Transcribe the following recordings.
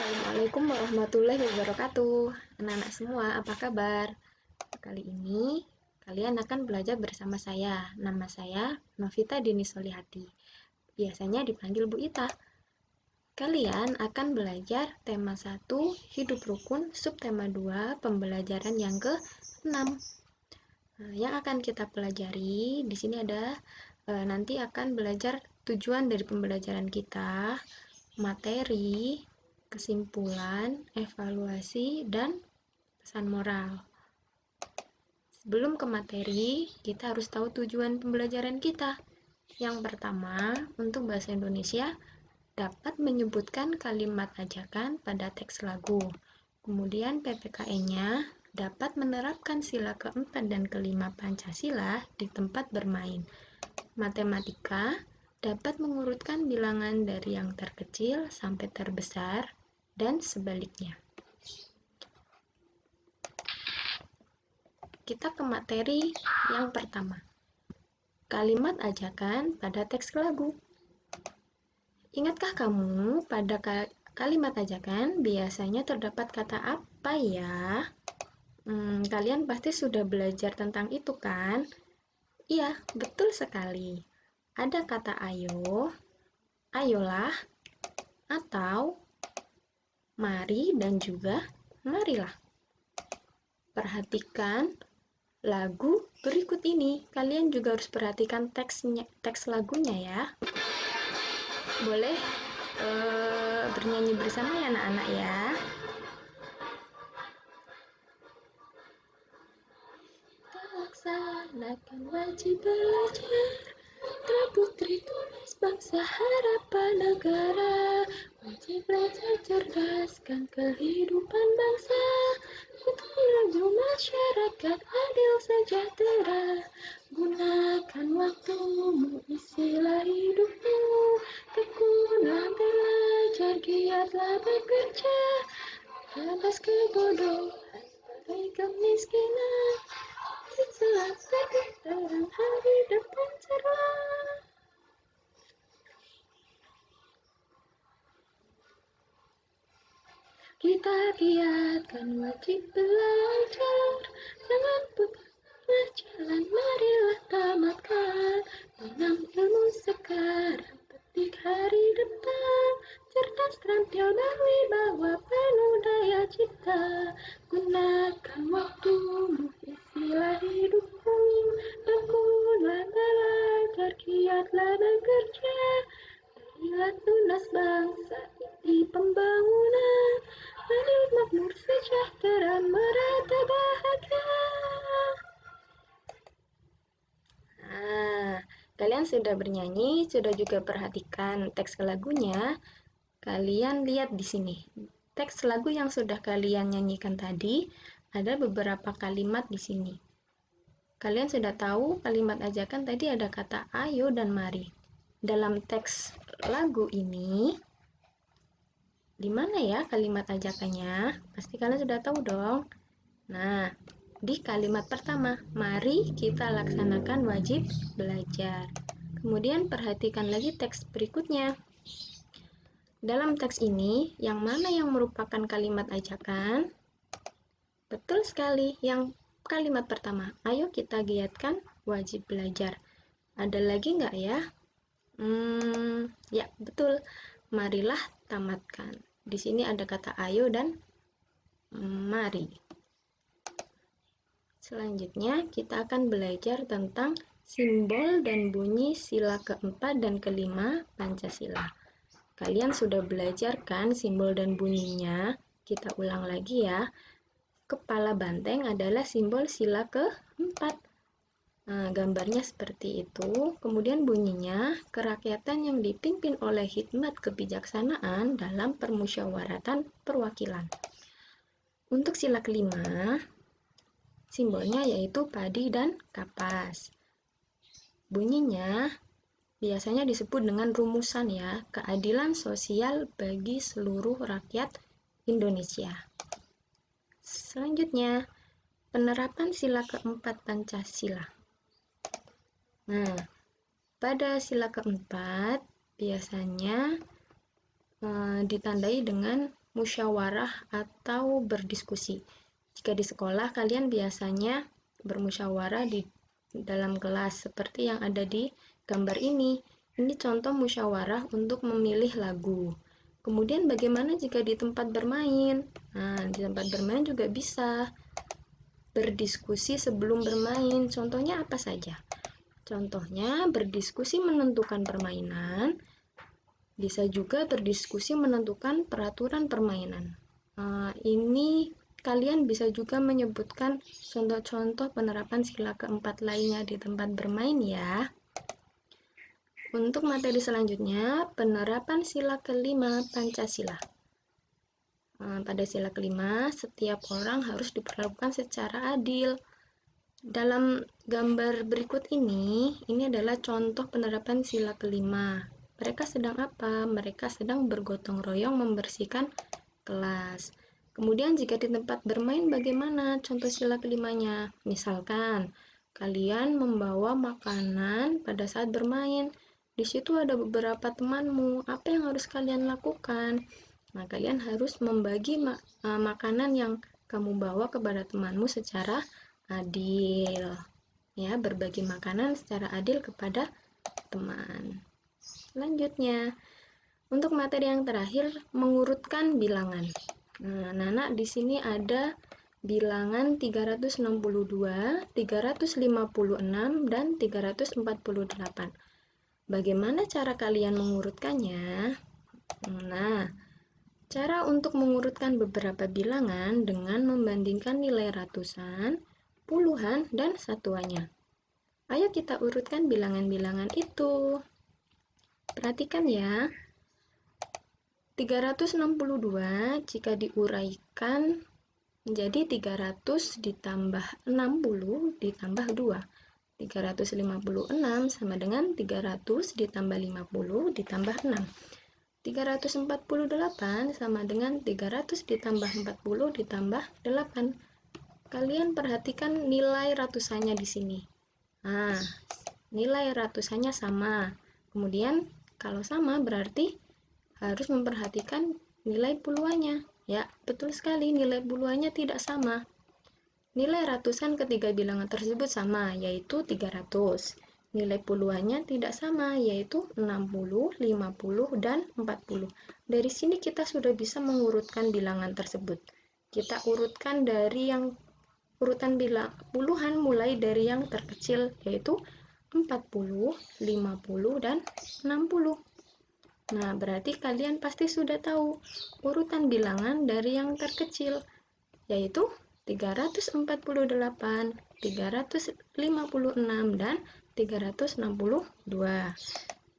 Assalamualaikum warahmatullahi wabarakatuh. Anak-anak semua, apa kabar? Kali ini kalian akan belajar bersama saya. Nama saya Novita Dini Solihati. Biasanya dipanggil Bu Ita. Kalian akan belajar tema 1, hidup rukun, subtema 2, pembelajaran yang ke-6. Yang akan kita pelajari di sini ada nanti akan belajar tujuan dari pembelajaran kita, materi, kesimpulan, evaluasi, dan pesan moral. Sebelum ke materi, kita harus tahu tujuan pembelajaran kita. Yang pertama, untuk bahasa Indonesia, dapat menyebutkan kalimat ajakan pada teks lagu. Kemudian PPKN-nya dapat menerapkan sila keempat dan kelima Pancasila di tempat bermain. Matematika dapat mengurutkan bilangan dari yang terkecil sampai terbesar dan sebaliknya. Kita ke materi yang pertama. Kalimat ajakan pada teks lagu. Ingatkah kamu pada kalimat ajakan biasanya terdapat kata apa ya? Kalian pasti sudah belajar tentang itu kan? Iya, betul sekali. Ada kata ayo, ayolah, atau mari dan juga marilah. Perhatikan lagu berikut ini. Kalian juga harus perhatikan teks lagunya ya. Boleh bernyanyi bersama ya anak-anak ya. Kita laksanakan wajib belajar, putra putri tunas bangsa harapan negara. Wajib belajar cerdaskan kehidupan bangsa, untuk menuju masyarakat adil sejahtera. Gunakan waktumu, isilah hidupmu, tekunlah belajar, giatlah bekerja, bebas kebodohan, badai kemiskinan, selamat terang hari depan cerah. Kita giatkan wajib belajar, jangan putar jalan, marilah tamatkan. Tanam ilmu sekarang, petik hari depan, cerdas, terampil, berwibawa, penuh daya cipta. Gunakan waktumu, isilah hidupmu, tekunlah belajar, giatlah bekerja, berilah tunas bangsa inti pembangunan, adil, makmur, sejahtera, merata, bahagia. Kalian sudah bernyanyi, sudah juga perhatikan teks lagunya. Kalian lihat di sini. Teks lagu yang sudah kalian nyanyikan tadi, ada beberapa kalimat di sini. Kalian sudah tahu kalimat ajakan tadi ada kata ayo dan mari. Dalam teks lagu ini, di mana ya kalimat ajakannya? Pasti kalian sudah tahu dong. Nah, di kalimat pertama, mari kita laksanakan wajib belajar. Kemudian perhatikan lagi teks berikutnya. Dalam teks ini, yang mana yang merupakan kalimat ajakan? Betul sekali, yang kalimat pertama, ayo kita giatkan wajib belajar. Ada lagi nggak ya? Ya, betul. Marilah tamatkan. Di sini ada kata ayo dan mari. Selanjutnya, kita akan belajar tentang simbol dan bunyi sila keempat dan kelima Pancasila. Kalian sudah belajar kan simbol dan bunyinya? Kita ulang lagi ya. Kepala banteng adalah simbol sila keempat. Nah, gambarnya seperti itu. Kemudian bunyinya, kerakyatan yang dipimpin oleh hikmat kebijaksanaan dalam permusyawaratan perwakilan. Untuk sila kelima, simbolnya yaitu padi dan kapas. Bunyinya biasanya disebut dengan rumusan ya, keadilan sosial bagi seluruh rakyat Indonesia. Selanjutnya, penerapan sila keempat Pancasila. Nah, pada sila keempat biasanya ditandai dengan musyawarah atau berdiskusi. Jika di sekolah, kalian biasanya bermusyawarah di dalam kelas seperti yang ada di gambar ini. Ini contoh musyawarah untuk memilih lagu. Kemudian bagaimana jika di tempat bermain? Nah, di tempat bermain juga bisa berdiskusi sebelum bermain. Contohnya apa saja? Contohnya berdiskusi menentukan permainan, bisa juga berdiskusi menentukan peraturan permainan. Ini kalian bisa juga menyebutkan contoh-contoh penerapan sila keempat lainnya di tempat bermain ya. Untuk materi selanjutnya, penerapan sila kelima Pancasila. Pada sila kelima, setiap orang harus diperlakukan secara adil. Dalam gambar berikut ini adalah contoh penerapan sila kelima. Mereka sedang apa? Mereka sedang bergotong royong membersihkan kelas. Kemudian jika di tempat bermain bagaimana contoh sila kelimanya? Misalkan kalian membawa makanan pada saat bermain. Di situ ada beberapa temanmu. Apa yang harus kalian lakukan? Nah, kalian harus membagi makanan yang kamu bawa kepada temanmu secara adil. Ya, berbagi makanan secara adil kepada teman. Selanjutnya, untuk materi yang terakhir, mengurutkan bilangan. Nah, anak-anak di sini ada bilangan 362, 356, dan 348. Bagaimana cara kalian mengurutkannya? Nah, cara untuk mengurutkan beberapa bilangan dengan membandingkan nilai ratusan, puluhan, dan satuannya. Ayo kita urutkan bilangan-bilangan itu. Perhatikan ya. 362 jika diuraikan menjadi 300 ditambah 60 ditambah 2. 356 sama dengan 300 ditambah 50 ditambah 6. 348 sama dengan 300 ditambah 40 ditambah 8. Kalian perhatikan nilai ratusannya di sini. Nah, nilai ratusannya sama. Kemudian kalau sama berarti harus memperhatikan nilai puluhannya. Ya, betul sekali, nilai puluhannya tidak sama. Nilai ratusan ketiga bilangan tersebut sama, yaitu 300. Nilai puluhannya tidak sama, yaitu 60, 50, dan 40. Dari sini kita sudah bisa mengurutkan bilangan tersebut. Kita urutkan dari yang urutan puluhan mulai dari yang terkecil, yaitu 40, 50, dan 60. Nah, berarti kalian pasti sudah tahu urutan bilangan dari yang terkecil, yaitu 348, 356, dan 362.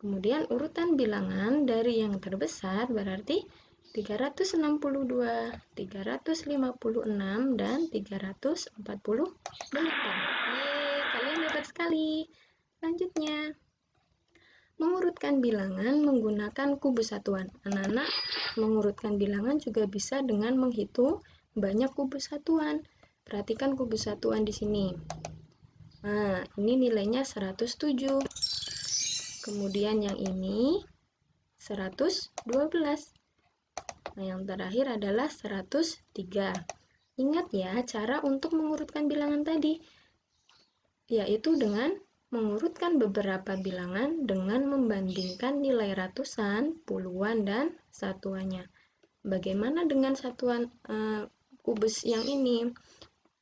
Kemudian urutan bilangan dari yang terbesar berarti 362, 356, dan 348. Kalian hebat sekali. Selanjutnya, mengurutkan bilangan menggunakan kubus satuan. Anak-anak mengurutkan bilangan juga bisa dengan menghitung banyak kubus satuan. Perhatikan kubus satuan di sini. Nah, ini nilainya 107. Kemudian yang ini 112. Nah, yang terakhir adalah 103. Ingat ya, cara untuk mengurutkan bilangan tadi, yaitu dengan mengurutkan beberapa bilangan dengan membandingkan nilai ratusan, puluhan, dan satuannya. Bagaimana dengan satuan kubus yang ini?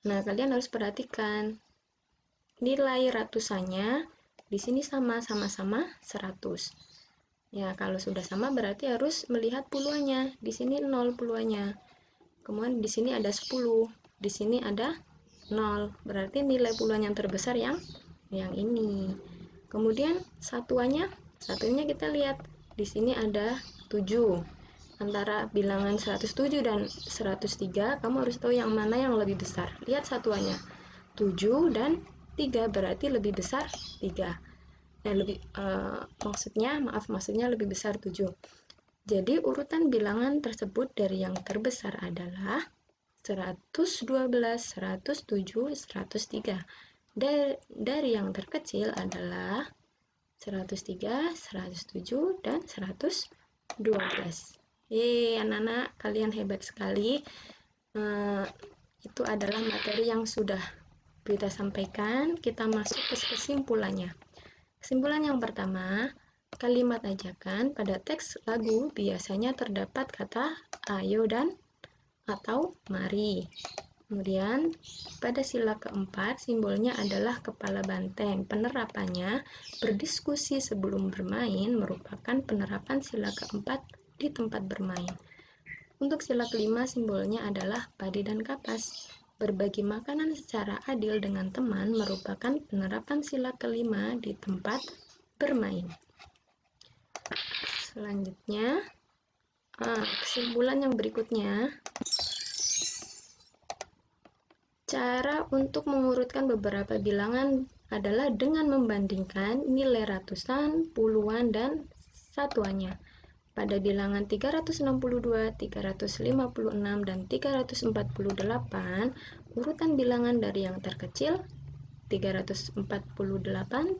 Nah, kalian harus perhatikan nilai ratusannya di sini sama-sama 100. Ya, kalau sudah sama berarti harus melihat puluhannya. Di sini 0 puluhannya. Kemudian di sini ada 10, di sini ada 0. Berarti nilai puluhan yang terbesar yang ini. Kemudian satuannya kita lihat. Di sini ada 7. Antara bilangan 107 dan 103, kamu harus tahu yang mana yang lebih besar. Lihat satuannya. 7 dan 3 berarti lebih besar 3. Maksudnya lebih besar 7. Jadi urutan bilangan tersebut dari yang terbesar adalah 112, 107, 103. Dari yang terkecil adalah 103, 107, dan 112. Anak-anak, kalian hebat sekali. Itu adalah materi yang sudah Bita sampaikan. Kita masuk ke kesimpulannya. Kesimpulan yang pertama, kalimat ajakan pada teks lagu biasanya terdapat kata ayo dan atau mari. Kemudian pada sila keempat simbolnya adalah kepala banteng. Penerapannya, berdiskusi sebelum bermain merupakan penerapan sila keempat di tempat bermain. Untuk sila kelima simbolnya adalah padi dan kapas. Berbagi makanan secara adil dengan teman merupakan penerapan sila kelima di tempat bermain. Selanjutnya, kesimpulan yang berikutnya, cara untuk mengurutkan beberapa bilangan adalah dengan membandingkan nilai ratusan, puluhan, dan satuannya. Pada bilangan 362, 356, dan 348, urutan bilangan dari yang terkecil 348,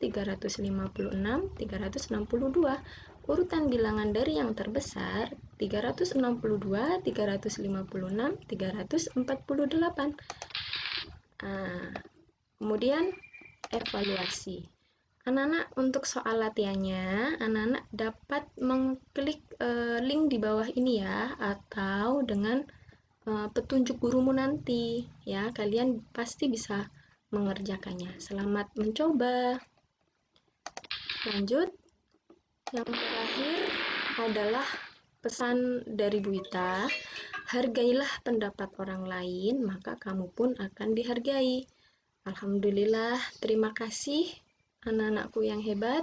356, 362. Urutan bilangan dari yang terbesar 362, 356, 348. Kemudian evaluasi. Anak-anak, untuk soal latihannya, anak-anak dapat mengklik link di bawah ini ya, atau dengan petunjuk gurumu nanti ya. Kalian pasti bisa mengerjakannya. Selamat mencoba. Lanjut, yang terakhir adalah pesan dari Bu Ita. Hargailah pendapat orang lain, maka kamu pun akan dihargai. Alhamdulillah, terima kasih anak-anakku yang hebat.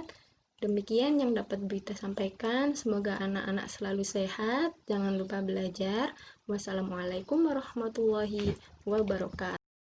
Demikian yang dapat Bu Ita sampaikan. Semoga anak-anak selalu sehat. Jangan lupa belajar. Wassalamualaikum warahmatullahi wabarakatuh.